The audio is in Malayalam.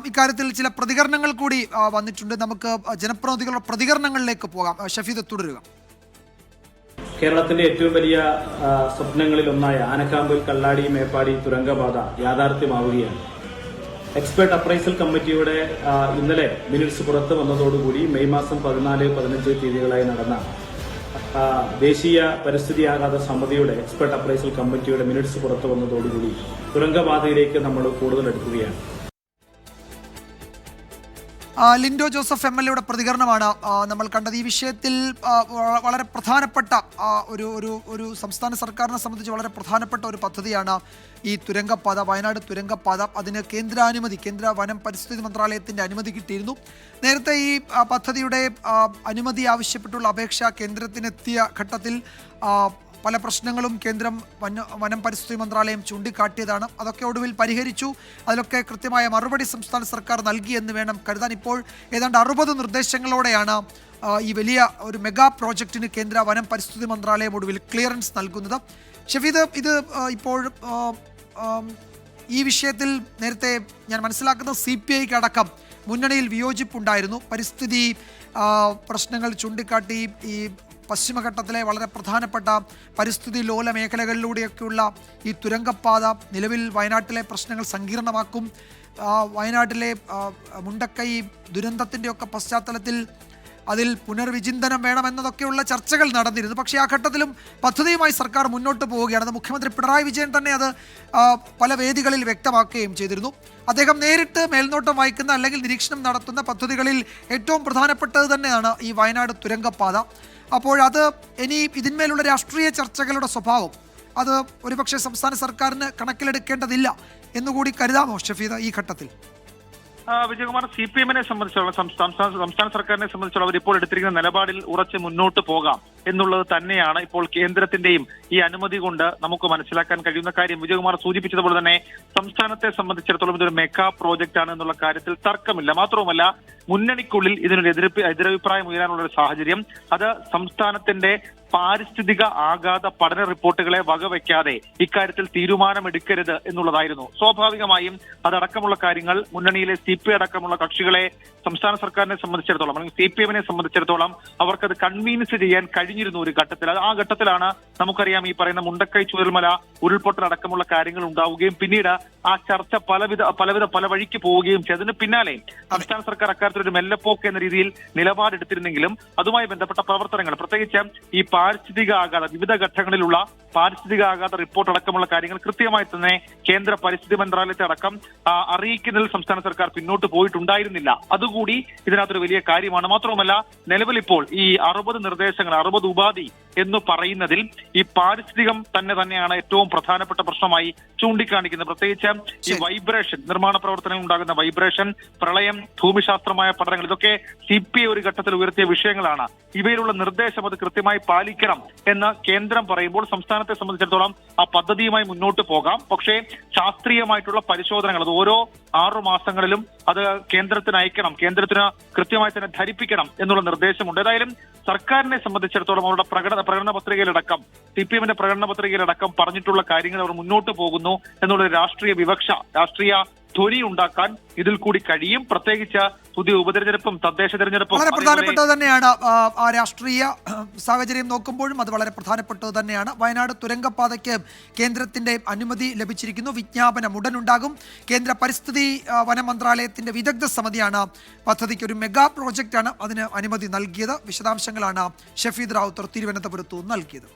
ഇക്കാര്യത്തിൽ ചില പ്രതികരണങ്ങൾ കൂടി വന്നിട്ടുണ്ട്. നമുക്ക് ജനപ്രതിനിധികളുടെ പ്രതികരണങ്ങളിലേക്ക് പോകാം. ഷഫീദ് തുടരുക. കേരളത്തിന്റെ ഏറ്റവും വലിയ സ്വപ്നങ്ങളിൽ ഒന്നായ ആനക്കാമ്പിൽ കള്ളാടി മേപ്പാടി തുരങ്കപാത യാഥാർത്ഥ്യമാവുകയാണ്. എക്സ്പെർട്ട് അപ്രൈസൽ കമ്മിറ്റിയുടെ ഇന്നലെ മിനിറ്റ്സ് പുറത്തു വന്നതോടുകൂടി മെയ് മാസം 14-15 തീയതികളായി നടന്ന ദേശീയ പരിസ്ഥിതി ആഘാത സമിതിയുടെ എക്സ്പെർട്ട് അപ്രൈസൽ കമ്മിറ്റിയുടെ മിനിറ്റ്സ് പുറത്തു വന്നതോടുകൂടി തുരങ്കപാതയിലേക്ക് നമ്മൾ കൂടുതൽ എടുക്കുകയാണ്. ലിൻഡോ ജോസഫ് MLA പ്രതികരണമാണ് നമ്മൾ കണ്ടത്. ഈ വിഷയത്തിൽ വളരെ പ്രധാനപ്പെട്ട ഒരു സംസ്ഥാന സർക്കാരിനെ സംബന്ധിച്ച് വളരെ പ്രധാനപ്പെട്ട ഒരു പദ്ധതിയാണ് ഈ തുരങ്കപ്പാത, വയനാട് തുരങ്കപ്പാത. അതിന് കേന്ദ്ര വനം പരിസ്ഥിതി മന്ത്രാലയത്തിൻ്റെ അനുമതി കിട്ടിയിരുന്നു. നേരത്തെ ഈ പദ്ധതിയുടെ അനുമതി ആവശ്യപ്പെട്ടുള്ള അപേക്ഷ കേന്ദ്രത്തിനെത്തിയ ഘട്ടത്തിൽ പല പ്രശ്നങ്ങളും കേന്ദ്രം വനം പരിസ്ഥിതി മന്ത്രാലയം ചൂണ്ടിക്കാട്ടിയതാണ്. അതൊക്കെ ഒടുവിൽ പരിഹരിച്ചു. അതിലൊക്കെ കൃത്യമായ മറുപടി സംസ്ഥാന സർക്കാർ നൽകിയെന്ന് വേണം കരുതാൻ. ഇപ്പോൾ ഏതാണ്ട് 60 നിർദ്ദേശങ്ങളോടെയാണ് ഈ വലിയ ഒരു മെഗാ പ്രോജക്റ്റിന് കേന്ദ്ര വനം പരിസ്ഥിതി മന്ത്രാലയം ഒടുവിൽ ക്ലിയറൻസ് നൽകുന്നത്. ഷഫീദ്, ഇത് ഇപ്പോൾ ഈ വിഷയത്തിൽ നേരത്തെ ഞാൻ മനസ്സിലാക്കുന്നത് CPIക്ക് അടക്കം മുന്നണിയിൽ വിയോജിപ്പുണ്ടായിരുന്നു. പരിസ്ഥിതി പ്രശ്നങ്ങൾ ചൂണ്ടിക്കാട്ടി ഈ പശ്ചിമഘട്ടത്തിലെ വളരെ പ്രധാനപ്പെട്ട പരിസ്ഥിതി ലോല മേഖലകളിലൂടെയൊക്കെയുള്ള ഈ തുരങ്കപ്പാത നിലവിൽ വയനാട്ടിലെ പ്രശ്നങ്ങൾ സങ്കീർണമാക്കും. വയനാട്ടിലെ മുണ്ടക്കൈ ദുരന്തത്തിൻ്റെയൊക്കെ പശ്ചാത്തലത്തിൽ അതിൽ പുനർവിചിന്തനം വേണമെന്നതൊക്കെയുള്ള ചർച്ചകൾ നടന്നിരുന്നു. പക്ഷേ ആ ഘട്ടത്തിലും പദ്ധതിയുമായി സർക്കാർ മുന്നോട്ട് പോവുകയാണ്. അത് മുഖ്യമന്ത്രി പിണറായി വിജയൻ തന്നെ അത് പല വേദികളിൽ വ്യക്തമാക്കുകയും ചെയ്തിരുന്നു. അദ്ദേഹം നേരിട്ട് മേൽനോട്ടം വഹിക്കുന്ന അല്ലെങ്കിൽ നിരീക്ഷണം നടത്തുന്ന പദ്ധതികളിൽ ഏറ്റവും പ്രധാനപ്പെട്ടത് തന്നെയാണ് ഈ വയനാട് തുരങ്കപ്പാത. അപ്പോഴത് ഇനി ഇതിന്മേലുള്ള രാഷ്ട്രീയ ചർച്ചകളുടെ സ്വഭാവം അത് ഒരുപക്ഷെ സംസ്ഥാന സർക്കാരിന് കണക്കിലെടുക്കേണ്ടതില്ല എന്നുകൂടി കരുതാമോ ഷഫീദ ഈ ഘട്ടത്തിൽ? വിജയകുമാർ, CPM-നെ സംബന്ധിച്ചുള്ള സംസ്ഥാന സർക്കാരിനെ സംബന്ധിച്ചുള്ള അവർ ഇപ്പോൾ എടുത്തിരിക്കുന്ന നിലപാടിൽ ഉറച്ച് മുന്നോട്ട് പോകാം എന്നുള്ളത് തന്നെയാണ് ഇപ്പോൾ കേന്ദ്രത്തിന്റെയും ഈ അനുമതി കൊണ്ട് നമുക്ക് മനസ്സിലാക്കാൻ കഴിയുന്ന കാര്യം. വിജയകുമാർ സൂചിപ്പിച്ചതുപോലെ തന്നെ സംസ്ഥാനത്തെ സംബന്ധിച്ചിടത്തോളം ഇതൊരു മെഗാ പ്രോജക്റ്റ് ആണ് എന്നുള്ള കാര്യത്തിൽ തർക്കമില്ല. മാത്രവുമല്ല, മുന്നണിക്കുള്ളിൽ ഇതിനൊരു എതിരഭിപ്രായം ഉയരാനുള്ള ഒരു സാഹചര്യം അത് സംസ്ഥാനത്തിന്റെ പാരിസ്ഥിതിക ആഘാത പഠന റിപ്പോർട്ടുകളെ വകവയ്ക്കാതെ ഇക്കാര്യത്തിൽ തീരുമാനമെടുക്കരുത് എന്നുള്ളതായിരുന്നു. സ്വാഭാവികമായും അതടക്കമുള്ള കാര്യങ്ങൾ മുന്നണിയിലെ CPI അടക്കമുള്ള കക്ഷികളെ സംസ്ഥാന സർക്കാരിനെ സംബന്ധിച്ചിടത്തോളം അല്ലെങ്കിൽ CPM-നെ സംബന്ധിച്ചിടത്തോളം അവർക്കത് കൺവീൻസ് ചെയ്യാൻ കഴിഞ്ഞിരുന്നു ഒരു ഘട്ടത്തിൽ. ആ ഘട്ടത്തിലാണ് നമുക്കറിയാം ഈ പറയുന്ന മുണ്ടക്കൈ ചുരൽമല ഉരുൾപൊട്ടൽ അടക്കമുള്ള കാര്യങ്ങൾ ഉണ്ടാവുകയും പിന്നീട് ആ ചർച്ച പല വഴിക്ക് പോവുകയും ചെയ്തതിന് പിന്നാലെ സംസ്ഥാന സർക്കാർ അക്കാര്യത്തിൽ ഒരു മെല്ലപ്പോക്ക് എന്ന രീതിയിൽ നിലപാടെടുത്തിരുന്നെങ്കിലും അതുമായി ബന്ധപ്പെട്ട പ്രവർത്തനങ്ങൾ പ്രത്യേകിച്ച് ഈ പാരിസ്ഥിതിക ആഘാത വിവിധ ഘട്ടങ്ങളിലുള്ള പാരിസ്ഥിതിക ആഘാത റിപ്പോർട്ട് അടക്കമുള്ള കാര്യങ്ങൾ കൃത്യമായി തന്നെ കേന്ദ്ര പരിസ്ഥിതി മന്ത്രാലയത്തെ അടക്കം അറിയിക്കുന്നതിൽ സംസ്ഥാന സർക്കാർ പിന്നോട്ട് പോയിട്ടുണ്ടായിരുന്നില്ല. അതുകൂടി ഇതിനകത്തൊരു വലിയ കാര്യമാണ്. മാത്രവുമല്ല, നിലവിൽ ഇപ്പോൾ ഈ 60 നിർദ്ദേശങ്ങൾ 60 ഉപാധി എന്ന് പറയുന്നതിൽ ഈ പാരിസ്ഥിതികം തന്നെയാണ് ഏറ്റവും പ്രധാനപ്പെട്ട പ്രശ്നമായി ചൂണ്ടിക്കാണിക്കുന്നത്. പ്രത്യേകിച്ച് ഈ വൈബ്രേഷൻ, നിർമ്മാണ പ്രവർത്തനങ്ങൾ ഉണ്ടാകുന്ന വൈബ്രേഷൻ, പ്രളയം, ഭൂമിശാസ്ത്രമായ പഠനങ്ങൾ, ഇതൊക്കെ CPI ഒരു ഘട്ടത്തിൽ ഉയർത്തിയ വിഷയങ്ങളാണ്. ഇവയിലുള്ള നിർദ്ദേശം അത് കൃത്യമായി പാലിക്കണം എന്ന് കേന്ദ്രം പറയുമ്പോൾ സംസ്ഥാനത്തെ സംബന്ധിച്ചിടത്തോളം ആ പദ്ധതിയുമായി മുന്നോട്ട് പോകാം. പക്ഷേ ശാസ്ത്രീയമായിട്ടുള്ള പരിശോധനകൾ അത് ഓരോ 6 മാസങ്ങളിലും അത് കേന്ദ്രത്തിന് അയക്കണം, കേന്ദ്രത്തിന് കൃത്യമായി തന്നെ ധരിപ്പിക്കണം എന്നുള്ള നിർദ്ദേശമുണ്ട്. ഏതായാലും സർക്കാരിനെ സംബന്ധിച്ചിടത്തോളം അവരുടെ പ്രകടന പത്രികയിലടക്കം CPM-ന്റെ പ്രകടന പത്രികയിലടക്കം പറഞ്ഞിട്ടുള്ള കാര്യങ്ങൾ അവർ മുന്നോട്ട് പോകുന്നു എന്നുള്ള രാഷ്ട്രീയ രാഷ്ട്രീയ ധ്വനി ഉണ്ടാക്കാൻ ഇതിൽ കൂടി കഴിയും. പ്രത്യേകിച്ച് പുതിയ ഉപതെരഞ്ഞെടുപ്പും തദ്ദേശ തെരഞ്ഞെടുപ്പും വളരെ പ്രധാനപ്പെട്ടത് തന്നെയാണ്. ആ രാഷ്ട്രീയ സാഹചര്യം നോക്കുമ്പോഴും അത് വളരെ പ്രധാനപ്പെട്ടത് തന്നെയാണ്. വയനാട് തുരങ്കപ്പാതയ്ക്ക് കേന്ദ്രത്തിന്റെ അനുമതി ലഭിച്ചിരിക്കുന്നു. വിജ്ഞാപനം ഉടനുണ്ടാകും. കേന്ദ്ര പരിസ്ഥിതി വന മന്ത്രാലയത്തിന്റെ വിദഗ്ധ സമിതിയാണ് പദ്ധതിക്ക് ഒരു മെഗാ പ്രോജക്റ്റാണ് അതിന് അനുമതി നൽകിയത്. വിശദാംശങ്ങളാണ് ഷഫീദ് റാവുത്തർ തിരുവനന്തപുരത്തു നൽകിയത്.